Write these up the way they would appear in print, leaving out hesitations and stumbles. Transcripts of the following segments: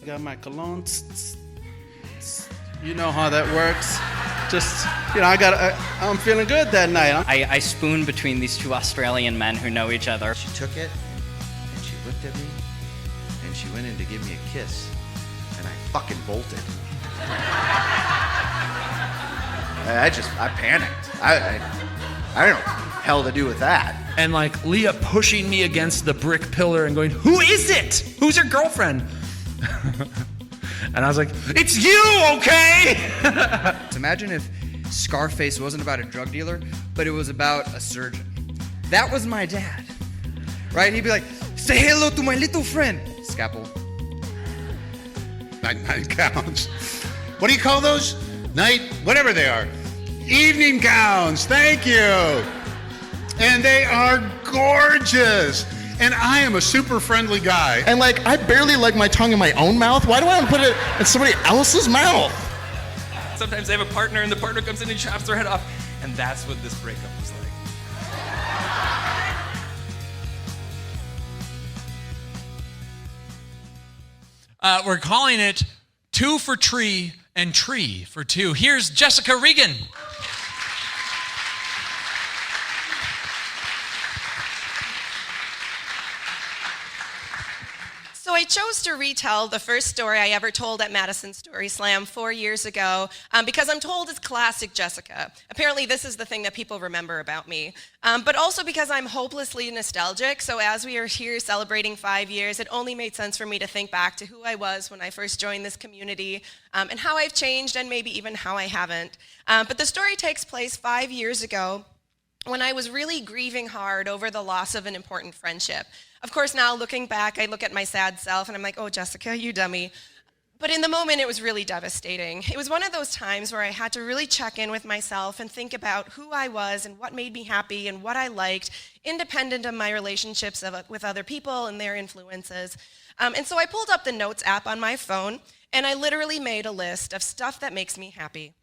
Got my cologne. You know how that works. Just, I'm feeling good that night. I spoon between these two Australian men who know each other. She took it, and she looked at me, and she went in to give me a kiss, and I fucking bolted. I panicked. I don't know what the hell to do with that. And like Leah pushing me against the brick pillar and going, "Who is it? Who's your girlfriend?" And I was like, "It's you, okay?" Imagine if Scarface wasn't about a drug dealer, but it was about a surgeon. That was my dad, right? He'd be like, "Say hello to my little friend." Scalpel. Night gowns. What do you call those? Whatever they are. Evening gowns, thank you. And they are gorgeous. And I am a super friendly guy. And like, I barely like my tongue in my own mouth. Why do I want to put it in somebody else's mouth? Sometimes they have a partner and the partner comes in and chops their head off. And that's what this breakup was like. We're calling it 2 for Tree and Tree for 2. Here's Jessica Regan. So I chose to retell the first story I ever told at Madison Storyslam 4 years ago because I'm told it's classic Jessica. Apparently this is the thing that people remember about me. But also because I'm hopelessly nostalgic, so as we are here celebrating 5 years, it only made sense for me to think back to who I was when I first joined this community and how I've changed and maybe even how I haven't. But the story takes place 5 years ago when I was really grieving hard over the loss of an important friendship. Of course, now looking back, I look at my sad self and I'm like, "Oh, Jessica, you dummy." But in the moment, it was really devastating. It was one of those times where I had to really check in with myself and think about who I was and what made me happy and what I liked, independent of my relationships with other people and their influences. And so I pulled up the Notes app on my phone and I literally made a list of stuff that makes me happy.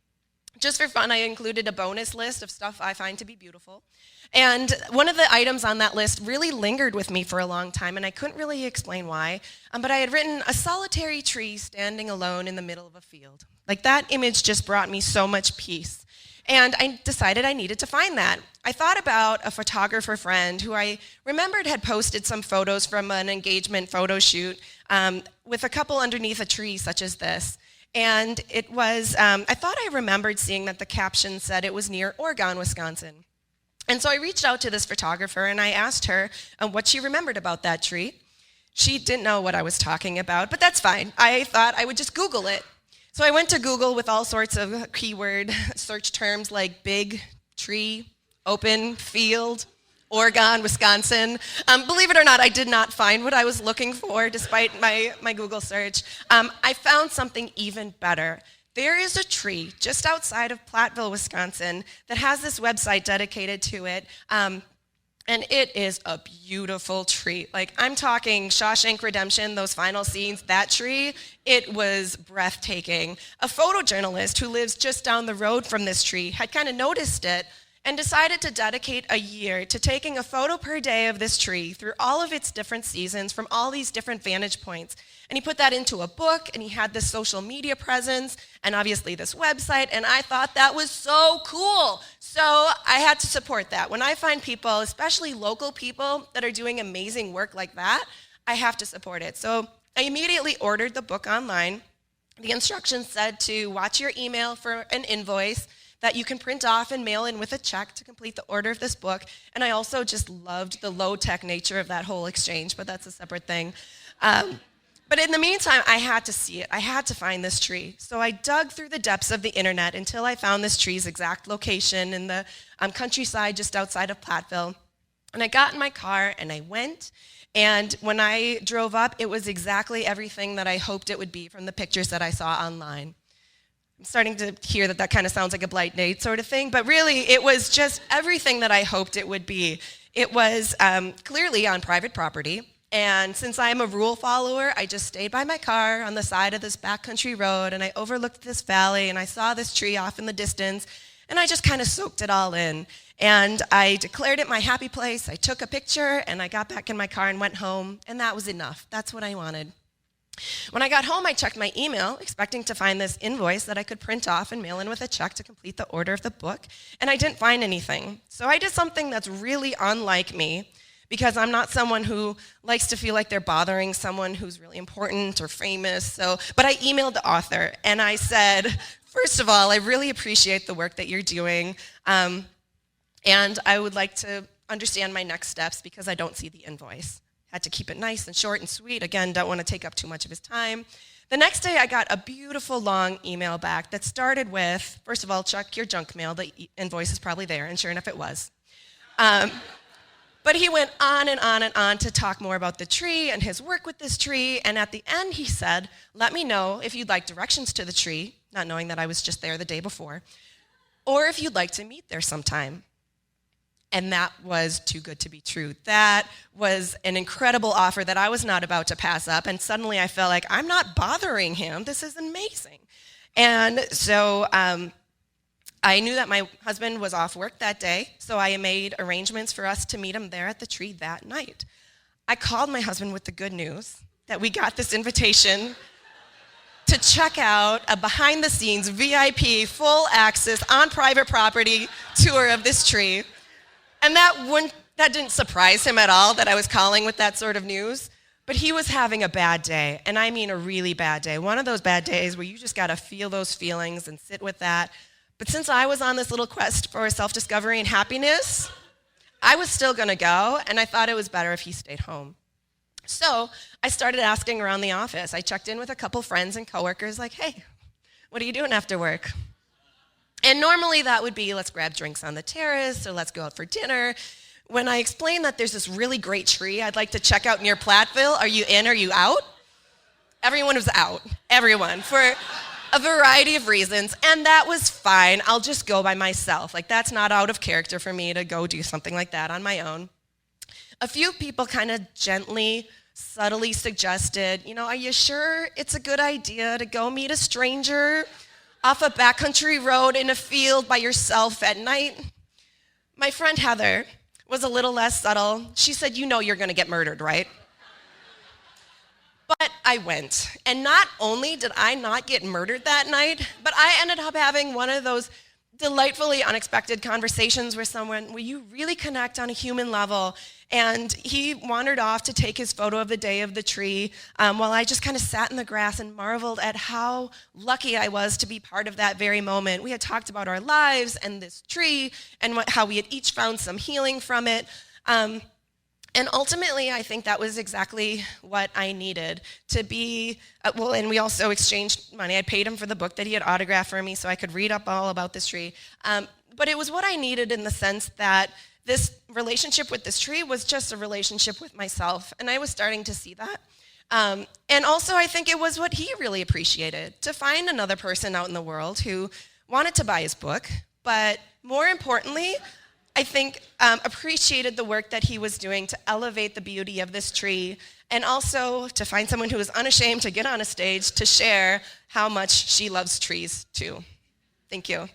Just for fun, I included a bonus list of stuff I find to be beautiful. And one of the items on that list really lingered with me for a long time, and I couldn't really explain why. But I had written a solitary tree standing alone in the middle of a field. Like, that image just brought me so much peace. And I decided I needed to find that. I thought about a photographer friend who I remembered had posted some photos from an engagement photo shoot with a couple underneath a tree such as this. And it was, I thought I remembered seeing that the caption said it was near Oregon, Wisconsin. And so I reached out to this photographer and I asked her what she remembered about that tree. She didn't know what I was talking about, but that's fine. I thought I would just Google it. So I went to Google with all sorts of keyword search terms like big, tree, open, field, Oregon, Wisconsin. Believe it or not, I did not find what I was looking for despite my Google search. I found something even better. There is a tree just outside of Platteville, Wisconsin that has this website dedicated to it. And it is a beautiful tree. Like, I'm talking Shawshank Redemption, those final scenes, that tree, it was breathtaking. A photojournalist who lives just down the road from this tree had kind of noticed it and decided to dedicate a year to taking a photo per day of this tree through all of its different seasons from all these different vantage points. And he put that into a book, and he had this social media presence, and obviously this website, and I thought that was so cool. So I had to support that. When I find people, especially local people, that are doing amazing work like that, I have to support it. So I immediately ordered the book online. The instructions said to watch your email for an invoice that you can print off and mail in with a check to complete the order of this book. And I also just loved the low-tech nature of that whole exchange, but that's a separate thing. But in the meantime, I had to see it. I had to find this tree. So I dug through the depths of the internet until I found this tree's exact location in the countryside just outside of Platteville. And I got in my car and I went. And when I drove up, it was exactly everything that I hoped it would be from the pictures that I saw online. I'm starting to hear that kind of sounds like a blind date sort of thing, but really it was just everything that I hoped it would be. It was clearly on private property, and since I'm a rule follower, I just stayed by my car on the side of this backcountry road, and I overlooked this valley, and I saw this tree off in the distance, and I just kind of soaked it all in. And I declared it my happy place, I took a picture, and I got back in my car and went home, and that was enough. That's what I wanted. When I got home, I checked my email, expecting to find this invoice that I could print off and mail in with a check to complete the order of the book, and I didn't find anything. So I did something that's really unlike me, because I'm not someone who likes to feel like they're bothering someone who's really important or famous. But I emailed the author, and I said, first of all, I really appreciate the work that you're doing, and I would like to understand my next steps because I don't see the invoice. Had to keep it nice and short and sweet. Again, don't want to take up too much of his time. The next day, I got a beautiful long email back that started with, first of all, check your junk mail. The invoice is probably there, and sure enough, it was. But he went on and on and on to talk more about the tree and his work with this tree, and at the end, he said, let me know if you'd like directions to the tree, not knowing that I was just there the day before, or if you'd like to meet there sometime. And that was too good to be true. That was an incredible offer that I was not about to pass up. And suddenly I felt like, I'm not bothering him. This is amazing. And so I knew that my husband was off work that day. So I made arrangements for us to meet him there at the tree that night. I called my husband with the good news that we got this invitation to check out a behind-the-scenes VIP, full access, on private property tour of this tree. And that didn't surprise him at all that I was calling with that sort of news. But he was having a bad day, and I mean a really bad day. One of those bad days where you just got to feel those feelings and sit with that. But since I was on this little quest for self-discovery and happiness, I was still going to go, and I thought it was better if he stayed home. So I started asking around the office. I checked in with a couple friends and coworkers like, hey, what are you doing after work? And normally that would be, let's grab drinks on the terrace or let's go out for dinner. When I explained that there's this really great tree I'd like to check out near Platteville, are you in, are you out? Everyone was out, everyone, for a variety of reasons, and that was fine. I'll just go by myself. Like, that's not out of character for me to go do something like that on my own. A few people kind of gently, subtly suggested, are you sure it's a good idea to go meet a stranger off a backcountry road in a field by yourself at night? My friend Heather was a little less subtle. She said, you're going to get murdered, right? But I went. And not only did I not get murdered that night, but I ended up having one of those delightfully unexpected conversations with someone where you really connect on a human level. And he wandered off to take his photo of the day of the tree while I just kind of sat in the grass and marveled at how lucky I was to be part of that very moment. We had talked about our lives and this tree and how we had each found some healing from it. And ultimately, I think that was exactly what I needed to be, and we also exchanged money. I paid him for the book that he had autographed for me so I could read up all about this tree. But it was what I needed in the sense that this relationship with this tree was just a relationship with myself, and I was starting to see that. And also, I think it was what he really appreciated, to find another person out in the world who wanted to buy his book, but more importantly, I think appreciated the work that he was doing to elevate the beauty of this tree, and also to find someone who was unashamed to get on a stage to share how much she loves trees too. Thank you.